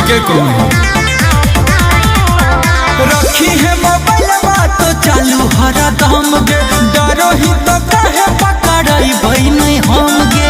ठीक है कौन रखी है मोबाइल बात चालू हरा दम गे, डरो ही तो कहे पकड़ई बई नहीं हम गे।